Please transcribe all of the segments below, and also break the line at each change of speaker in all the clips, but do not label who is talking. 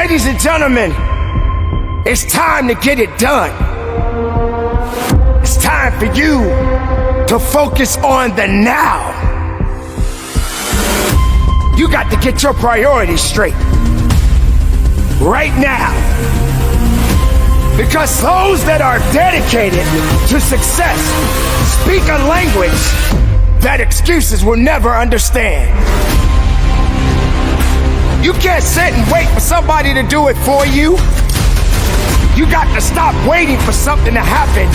Ladies and gentlemen, it's time to get it done. It's time for you to focus on the now. You got to get your priorities straight right now. Because those that are dedicated to success speak a language that excuses will never understand. You can't sit and wait for somebody to do it for you. You got to stop waiting for something to happen,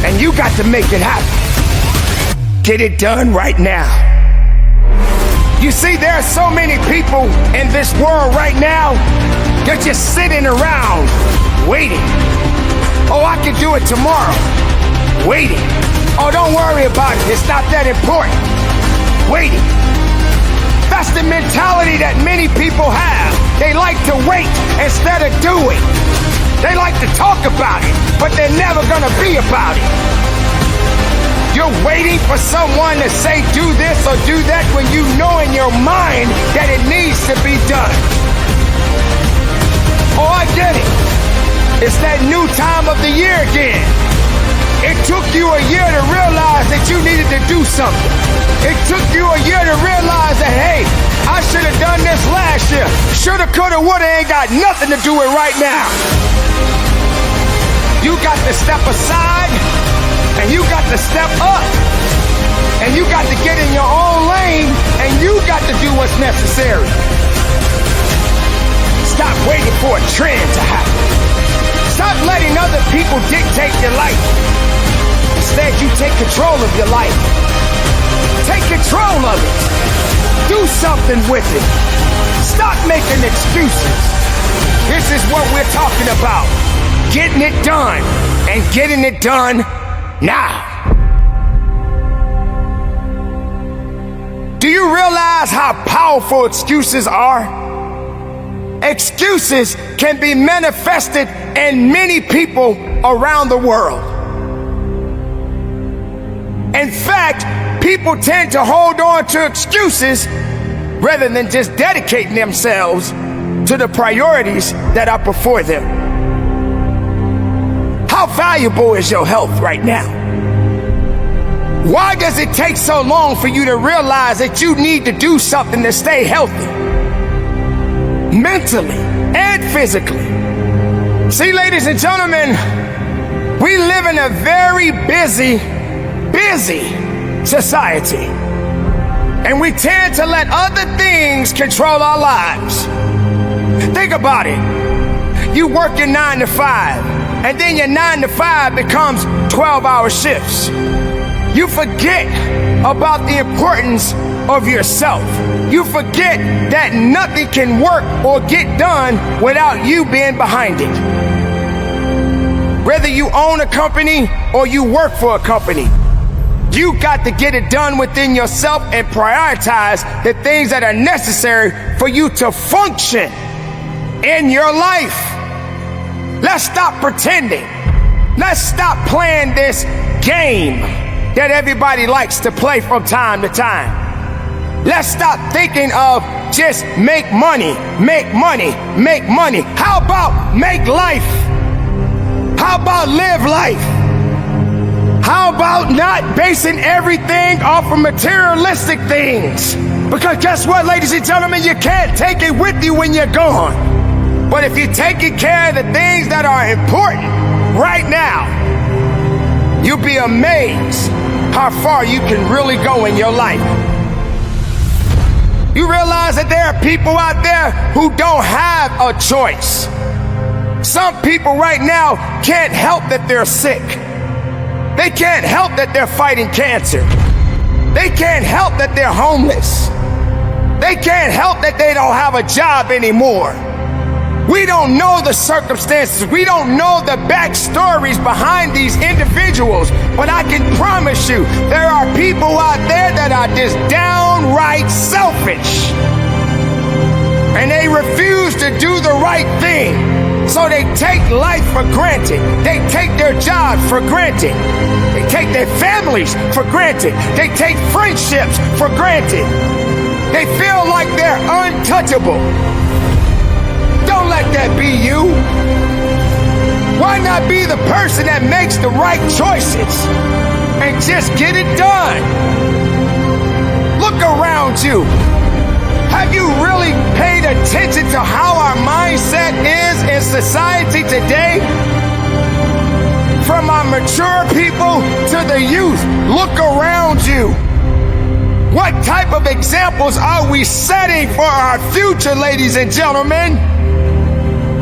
and you got to make it happen. Get it done right now. You see, there are so many people in this world right now, they're just sitting around waiting. Oh, I can do it tomorrow. Waiting. Oh, don't worry about it. It's not that important. Waiting. That's the mentality that many people have. They like to wait instead of doing. They like to talk about it, but they're never gonna be about it. You're waiting for someone to say do this or do that when you know in your mind that it needs to be done. Oh, I get it. It's that new time of the year again. It took you a year to realize that you needed to do something. It took you a year to realize that, hey, I should have done this last year. Shoulda, coulda, woulda ain't got nothing to do with right now. You got to step aside, and you got to step up, and you got to get in your own lane, and you got to do what's necessary. Stop waiting for a trend to happen. Stop letting other people dictate your life. Instead, you take control of your life. Take control of it. Do something with it. Stop making excuses. This is what we're talking about. Getting it done, and getting it done now. Do you realize how powerful excuses are? Excuses can be manifested in many people around the world. In fact, people tend to hold on to excuses rather than just dedicating themselves to the priorities that are before them. How valuable is your health right now? Why does it take so long for you to realize that you need to do something to stay healthy? Mentally and physically. See, ladies and gentlemen, we live in a very busy society. And we tend to let other things control our lives. Think about it. You work your 9 to 5, and then your 9 to 5 becomes 12-hour shifts. You forget about the importance of yourself. You forget that nothing can work or get done without you being behind it. Whether you own a company or you work for a company, you got to get it done within yourself and prioritize the things that are necessary for you to function in your life. Let's stop pretending. Let's stop playing this game that everybody likes to play from time to time. Let's stop thinking of just make money, make money, make money. How about make life? How about live life? How about not basing everything off of materialistic things? Because guess what, ladies and gentlemen, you can't take it with you when you're gone. But if you're taking care of the things that are important right now, you'll be amazed how far you can really go in your life. You realize that there are people out there who don't have a choice. Some people right now can't help that they're sick. They can't help that they're fighting cancer. They can't help that they're homeless. They can't help that they don't have a job anymore. We don't know the circumstances. We don't know the backstories behind these individuals. But I can promise you, there are people out there that are just downright selfish. And they refuse to do the right thing. So they take life for granted. They take their jobs for granted. They take their families for granted. They take friendships for granted. They feel like they're untouchable. Don't that be you? Why not be the person that makes the right choices and just get it done? Look around you. Have you really paid attention to how our mindset is in society today? From our mature people to the youth, look around you. What type of examples are we setting for our future, ladies and gentlemen?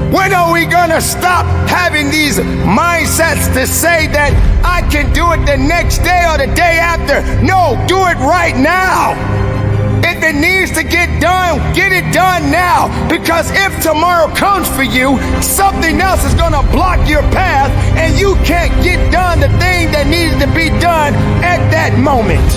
When are we gonna stop having these mindsets to say that I can do it the next day or the day after? No, do it right now. If it needs to get it done now. Because if tomorrow comes for you, something else is gonna block your path and you can't get done the thing that needs to be done at that moment.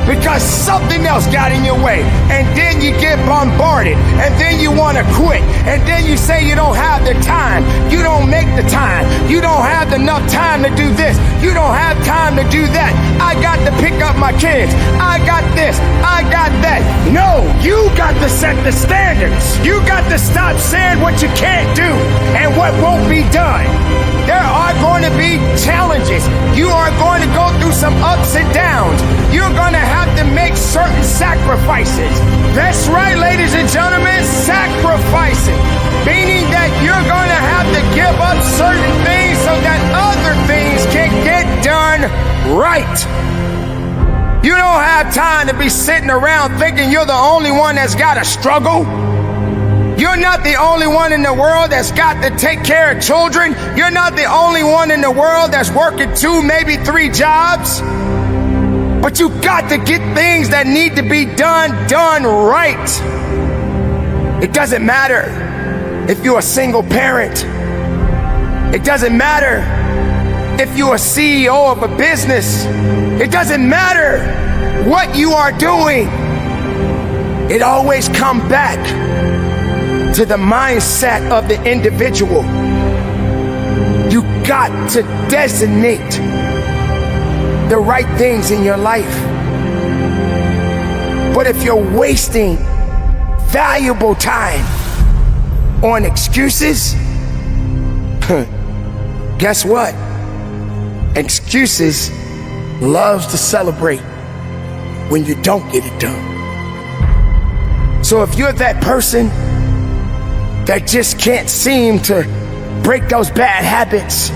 Because something else got in your way, and then you get bombarded, and then you want to quit, and then you say you don't have the time, you don't make the time, you don't have enough time to do this, you don't have time to do that, I got to pick up my kids, I got this, I got that. No, you got to set the standards. You got to stop saying what you can't do and what won't be done. There are going to be challenges. You are going to go through some ups and downs. You're going to have to make certain sacrifices. That's right, ladies and gentlemen, sacrificing. Meaning that you're going to have to give up certain things so that other things can get done right. You don't have time to be sitting around thinking you're the only one that's got to struggle. You're not the only one in the world that's got to take care of children. You're not the only one in the world that's working 2, maybe 3 jobs. But you got to get things that need to be done right. It doesn't matter if you're a single parent. It doesn't matter if you're a CEO of a business. It doesn't matter what you are doing. It always comes back to the mindset of the individual. You got to designate the right things in your life. But if you're wasting valuable time on excuses, guess what? Excuses loves to celebrate when you don't get it done. So if you're that person that just can't seem to break those bad habits,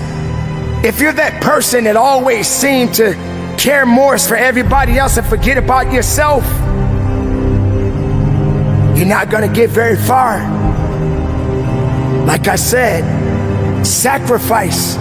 if you're that person that always seems to care more for everybody else and forget about yourself, you're not gonna get very far. Like I said, sacrifice.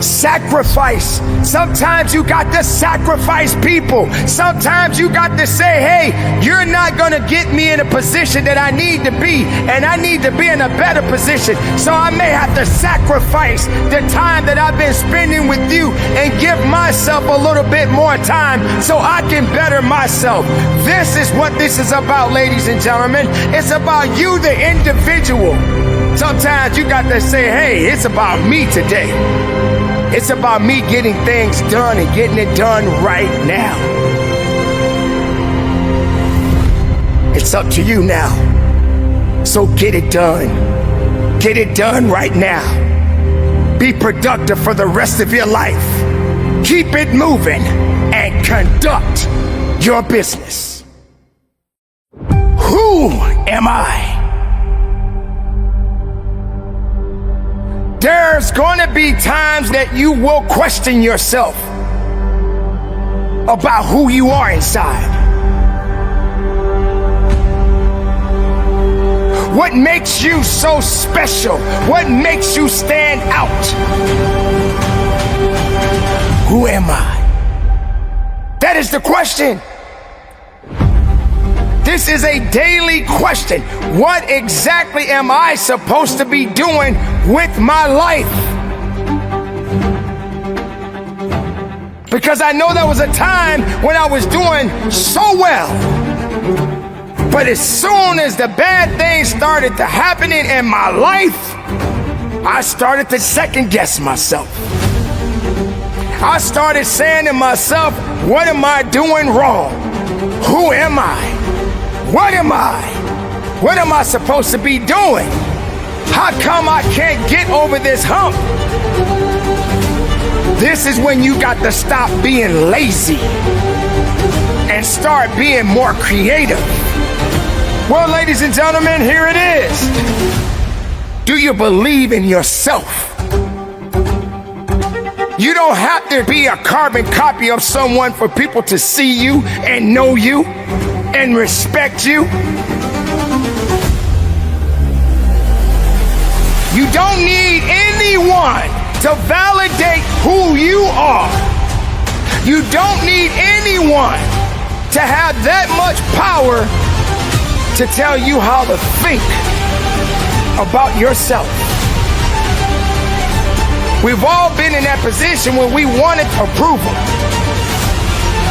Sacrifice. Sometimes you got to sacrifice people. Sometimes you got to say, hey, you're not gonna get me in a position that I need to be, and I need to be in a better position. So I may have to sacrifice the time that I've been spending with you and give myself a little bit more time so I can better myself. This is what this is about, ladies and gentlemen. It's about you, the individual. Sometimes you got to say, hey, it's about me today. It's about me getting things done and getting it done right now. It's up to you now. So get it done. Get it done right now. Be productive for the rest of your life. Keep it moving and conduct your business. Who am I? There's going to be times that you will question yourself about who you are inside. What makes you so special? What makes you stand out? Who am I? That is the question. This is a daily question. What exactly am I supposed to be doing with my life? Because I know there was a time when I was doing so well. But as soon as the bad things started to happening in my life, I started to second guess myself. I started saying to myself, what am I doing wrong? Who am I? What am I? What am I supposed to be doing? How come I can't get over this hump? This is when you got to stop being lazy and start being more creative. Well, ladies and gentlemen, here it is. Do you believe in yourself? You don't have to be a carbon copy of someone for people to see you and know you and respect you. You don't need anyone to validate who you are. You don't need anyone to have that much power to tell you how to think about yourself. We've all been in that position where we wanted approval.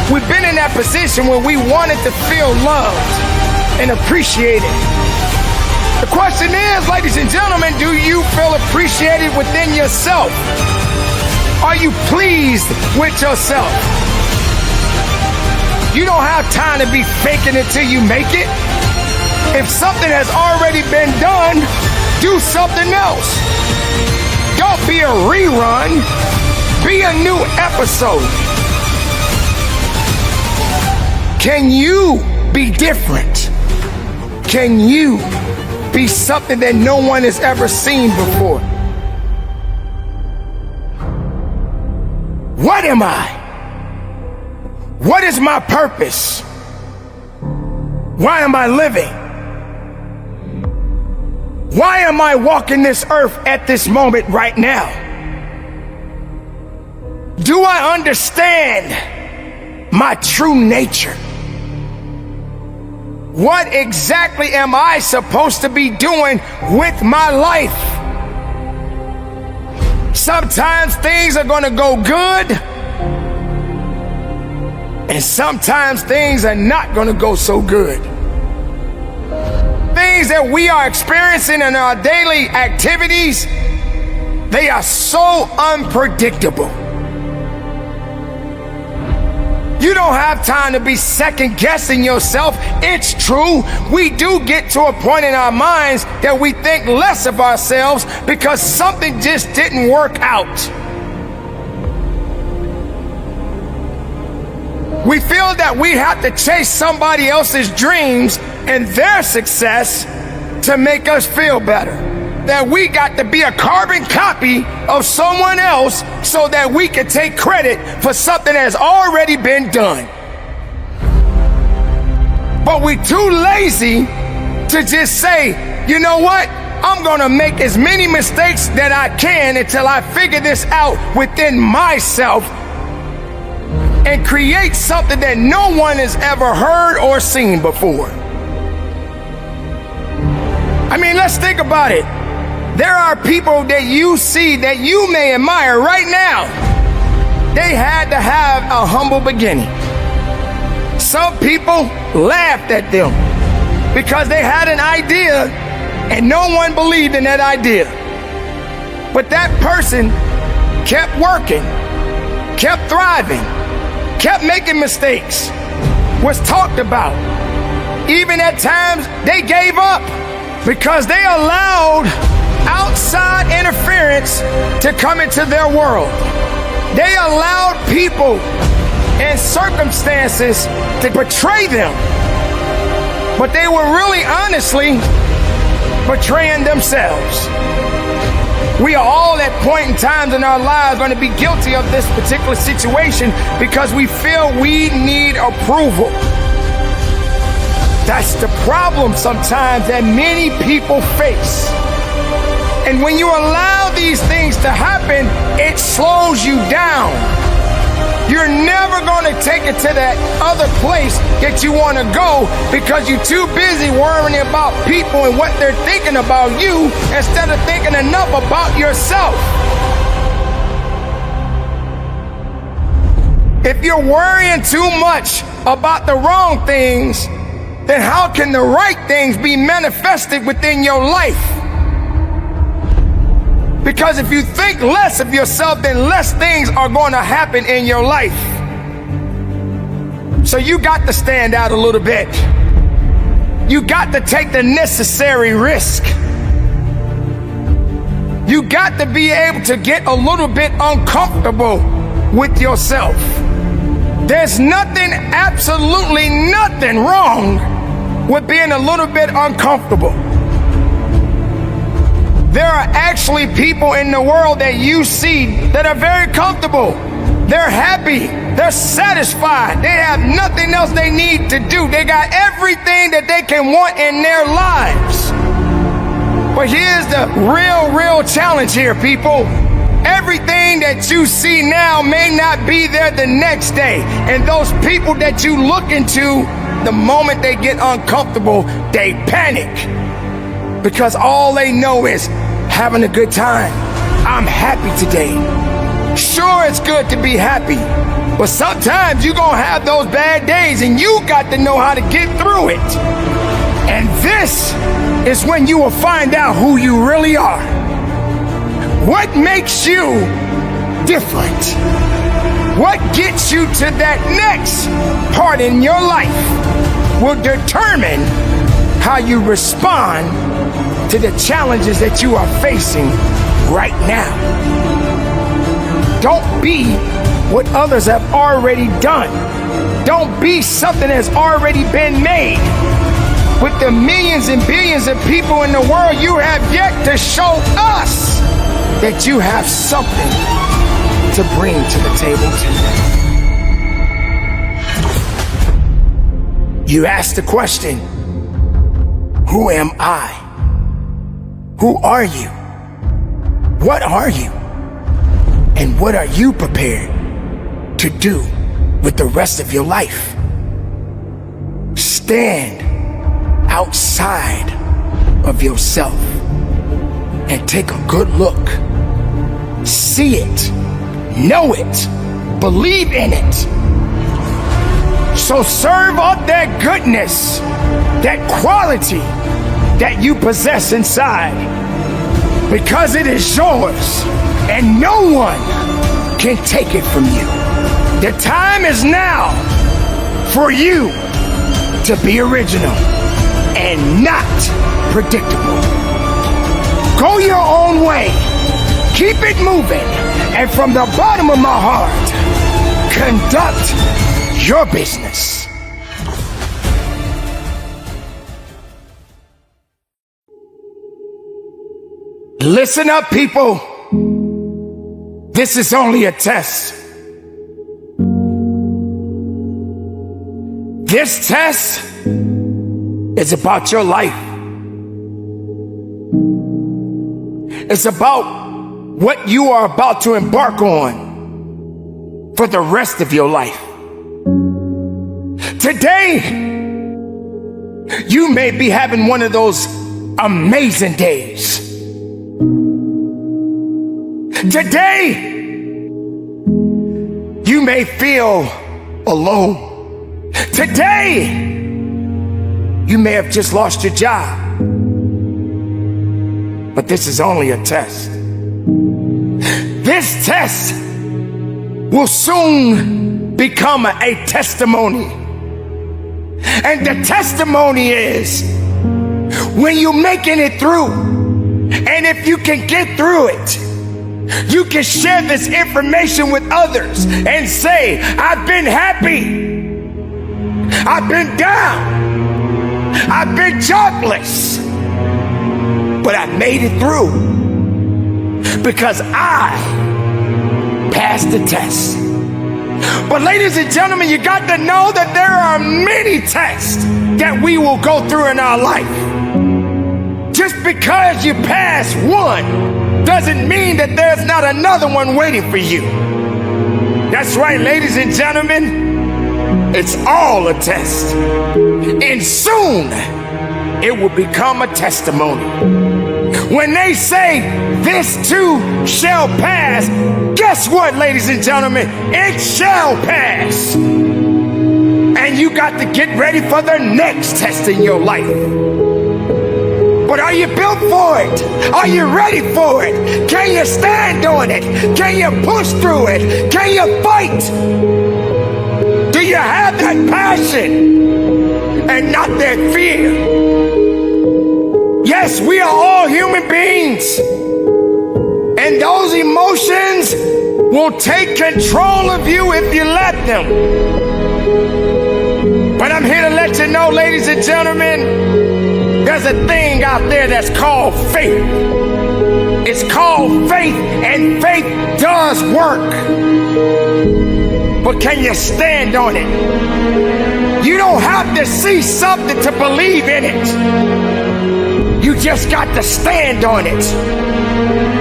We've been in that position where we wanted to feel loved and appreciated. The question is, ladies and gentlemen, do you feel appreciated within yourself? Are you pleased with yourself? You don't have time to be faking it till you make it. If something has already been done, do something else. Don't be a rerun, be a new episode. Can you be different? Can you be something that no one has ever seen before? What am I? What is my purpose? Why am I living? Why am I walking this earth at this moment right now? Do I understand my true nature? What exactly am I supposed to be doing with my life? Sometimes things are going to go good, and sometimes things are not going to go so good. Things that we are experiencing in our daily activities, they are so unpredictable. You don't have time to be second guessing yourself. It's true, we do get to a point in our minds that we think less of ourselves because something just didn't work out. We feel that we have to chase somebody else's dreams and their success to make us feel better. That we got to be a carbon copy of someone else so that we can take credit for something that's already been done. But we're too lazy to just say, you know what? I'm gonna make as many mistakes that I can until I figure this out within myself and create something that no one has ever heard or seen before. I mean, let's think about it. There are people that you see that you may admire right now. They had to have a humble beginning. Some people laughed at them because they had an idea and no one believed in that idea. But that person kept working, kept thriving, kept making mistakes, was talked about. Even at times they gave up because they allowed outside interference to come into their world. They allowed people and circumstances to betray them, but they were really honestly betraying themselves. We are all at point in times in our lives going to be guilty of this particular situation because we feel we need approval. That's the problem sometimes that many people face. And when you allow these things to happen, it slows you down. You're never going to take it to that other place that you want to go because you're too busy worrying about people and what they're thinking about you instead of thinking enough about yourself. If you're worrying too much about the wrong things, then how can the right things be manifested within your life? Because if you think less of yourself, then less things are going to happen in your life. So you got to stand out a little bit. You got to take the necessary risk. You got to be able to get a little bit uncomfortable with yourself. There's nothing, absolutely nothing wrong with being a little bit uncomfortable. There are actually people in the world that you see that are very comfortable. They're happy. They're satisfied. They have nothing else they need to do. They got everything that they can want in their lives. But here's the real challenge here, people. Everything that you see now may not be there the next day. And those people that you look into, the moment they get uncomfortable, they panic. Because all they know is having a good time. I'm happy today. Sure, it's good to be happy, but sometimes you're gonna have those bad days and you got to know how to get through it. And this is when you will find out who you really are. What makes you different? What gets you to that next part in your life will determine how you respond to the challenges that you are facing right now. Don't be what others have already done. Don't be something that's already been made. With the millions and billions of people in the world, you have yet to show us that you have something to bring to the table too. You ask the question, who am I? Who are you? What are you? And what are you prepared to do with the rest of your life? Stand outside of yourself and take a good look. See it, know it, believe in it. So serve up that goodness, that quality that you possess inside, because it is yours and no one can take it from you. The time is now for you to be original and not predictable. Go your own way, keep it moving, and from the bottom of my heart, conduct your business. Listen up, people. This is only a test. This test is about your life. It's about what you are about to embark on for the rest of your life. Today, you may be having one of those amazing days. Today, you may feel alone. Today, you may have just lost your job. But this is only a test. This test will soon become a testimony. And the testimony is when you're making it through, and if you can get through it, you can share this information with others and say, I've been happy, I've been down, I've been jobless, but I made it through because I passed the test. But ladies and gentlemen, you got to know that there are many tests that we will go through in our life. Just because you pass one doesn't mean that there's not another one waiting for you. That's right, ladies and gentlemen, it's all a test. And soon, it will become a testimony. When they say, this too shall pass, guess what, ladies and gentlemen? It shall pass. And you got to get ready for the next test in your life. But are you built for it? Are you ready for it? Can you stand on it? Can you push through it? Can you fight? Do you have that passion and not that fear? Yes, we are all human beings. those emotions will take control of you if you let them. But I'm here to let you know, ladies and gentlemen, there's a thing out there that's called faith. It's called faith, and faith does work. But can you stand on it? You don't have to see something to believe in it. You just got to stand on it.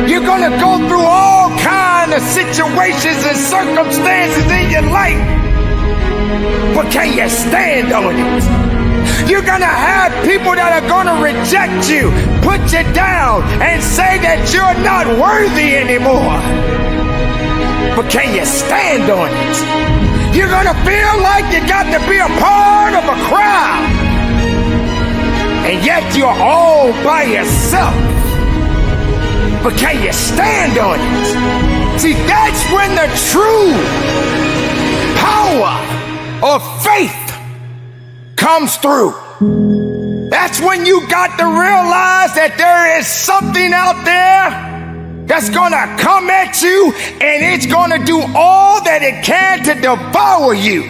You're gonna go through all kinds of situations and circumstances in your life, but can you stand on it? You're gonna have people that are gonna reject you, put you down, and say that you're not worthy anymore. But can you stand on it? You're gonna feel like you got to be a part of a crowd, and yet you're all by yourself. But can you stand on it? See, that's when the true power of faith comes through. That's when you got to realize that there is something out there that's gonna come at you, and it's gonna do all that it can to devour you.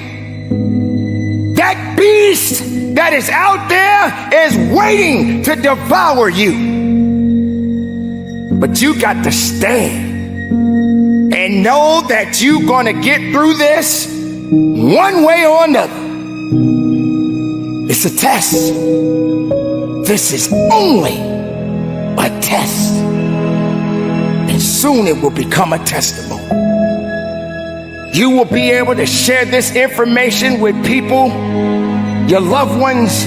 That beast that is out there is waiting to devour you. But you got to stand and know that you're gonna get through this one way or another. It's a test. This is only a test. And soon it will become a testimony. You will be able to share this information with people, your loved ones,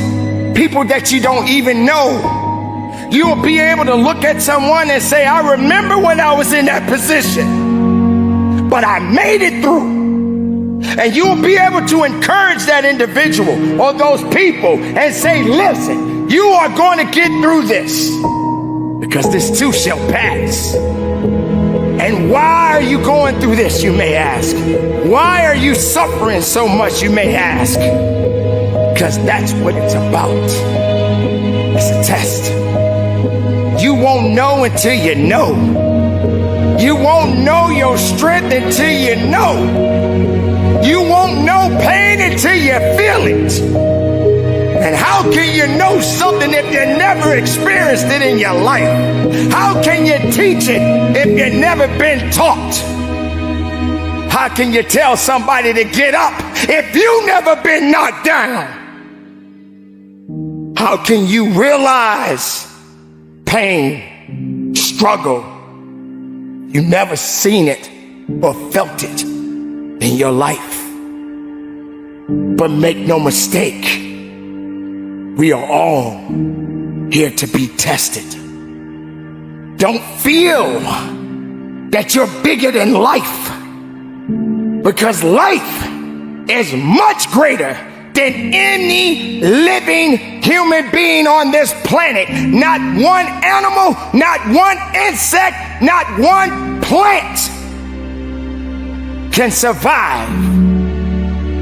people that you don't even know. You will be able to look at someone and say, I remember when I was in that position, but I made it through. And you will be able to encourage that individual or those people and say, listen, you are going to get through this, because this too shall pass. And why are you going through this, you may ask? Why are you suffering so much, you may ask? Because that's what it's about. It's a test. You won't know until you know. You won't know your strength until you know. You won't know pain until you feel it. And how can you know something if you never experienced it in your life? How can you teach it if you've never been taught? How can you tell somebody to get up if you've never been knocked down? How can you realize pain, struggle? You've never seen it or felt it in your life. But make no mistake, we are all here to be tested. Don't feel that you're bigger than life, because life is much greater than any living human being on this planet. Not one animal, not one insect, not one plant can survive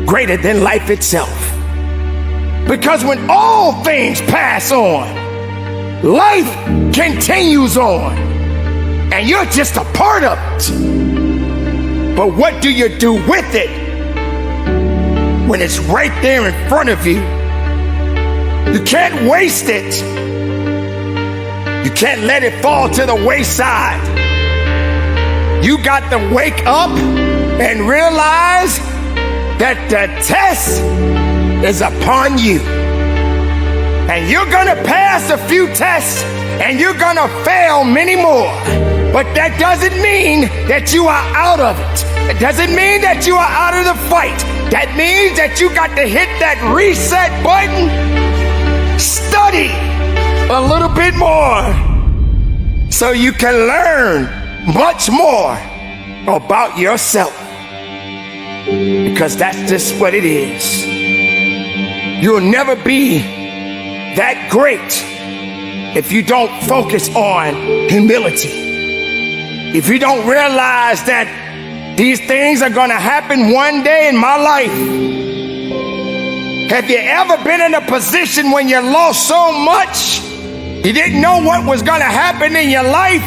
greater than life itself. Because when all things pass on, life continues on, and you're just a part of it. But what do you do with it when it's right there in front of you? You can't waste it. You can't let it fall to the wayside. You got to wake up and realize that the test is upon you. And you're gonna pass a few tests, and you're gonna fail many more. But that doesn't mean that you are out of it. It doesn't mean that you are out of the fight. That means that you got to hit that reset button, study a little bit more, so you can learn much more about yourself. Because that's just what it is. You'll never be that great if you don't focus on humility. If you don't realize that these things are gonna happen one day in my life. Have you ever been in a position when you lost so much, you didn't know what was gonna happen in your life?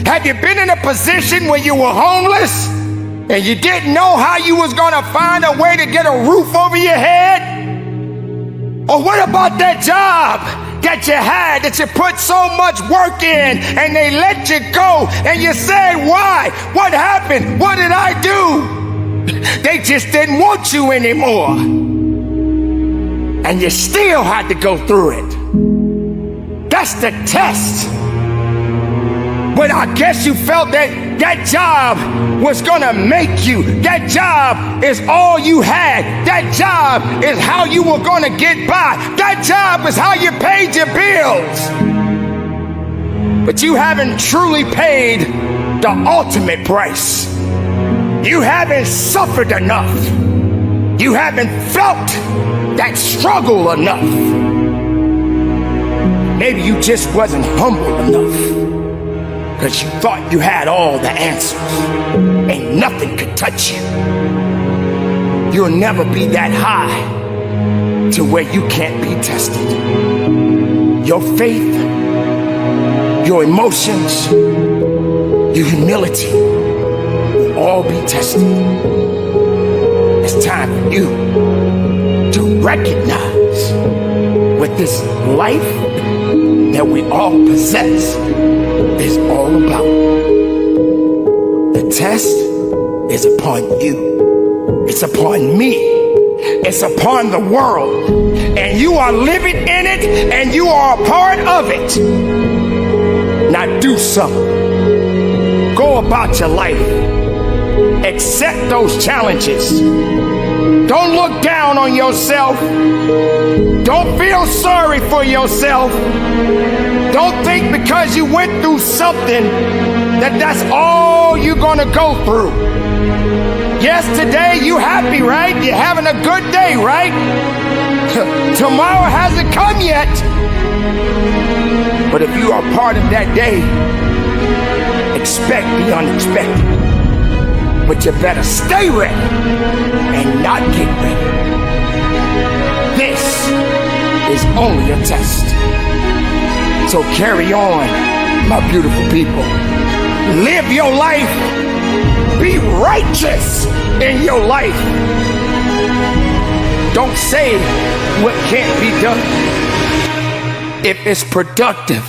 Have you been in a position where you were homeless and you didn't know how you was gonna find a way to get a roof over your head? Or what about that job that you had, that you put so much work in and they let you go and you said, why? What happened? What did I do? They just didn't want you anymore. And you still had to go through it. That's the test. But I guess you felt that that job was gonna make you. That job is all you had. That job is how you were gonna get by. That job is how you paid your bills. But you haven't truly paid the ultimate price. You haven't suffered enough. You haven't felt that struggle enough. Maybe you just wasn't humble enough. Because you thought you had all the answers. Ain't nothing could touch you. You'll never be that high to where you can't be tested. Your faith, your emotions, your humility will all be tested. It's time for you to recognize what this life that we all possess is all about. The test is upon you. It's upon me. It's upon the world. And you are living in it and you are a part of it. Now do something. Go about your life. Accept those challenges. Don't look down on yourself. Don't feel sorry for yourself. Don't think because you went through something that that's all you're gonna go through. Yes, today you happy, right? You're having a good day, right? Tomorrow hasn't come yet. But if you are part of that day, expect the unexpected. But you better stay ready and not get ready. This is only a test. So carry on, my beautiful people. Live your life. Be righteous in your life. Don't say what can't be done if it's productive.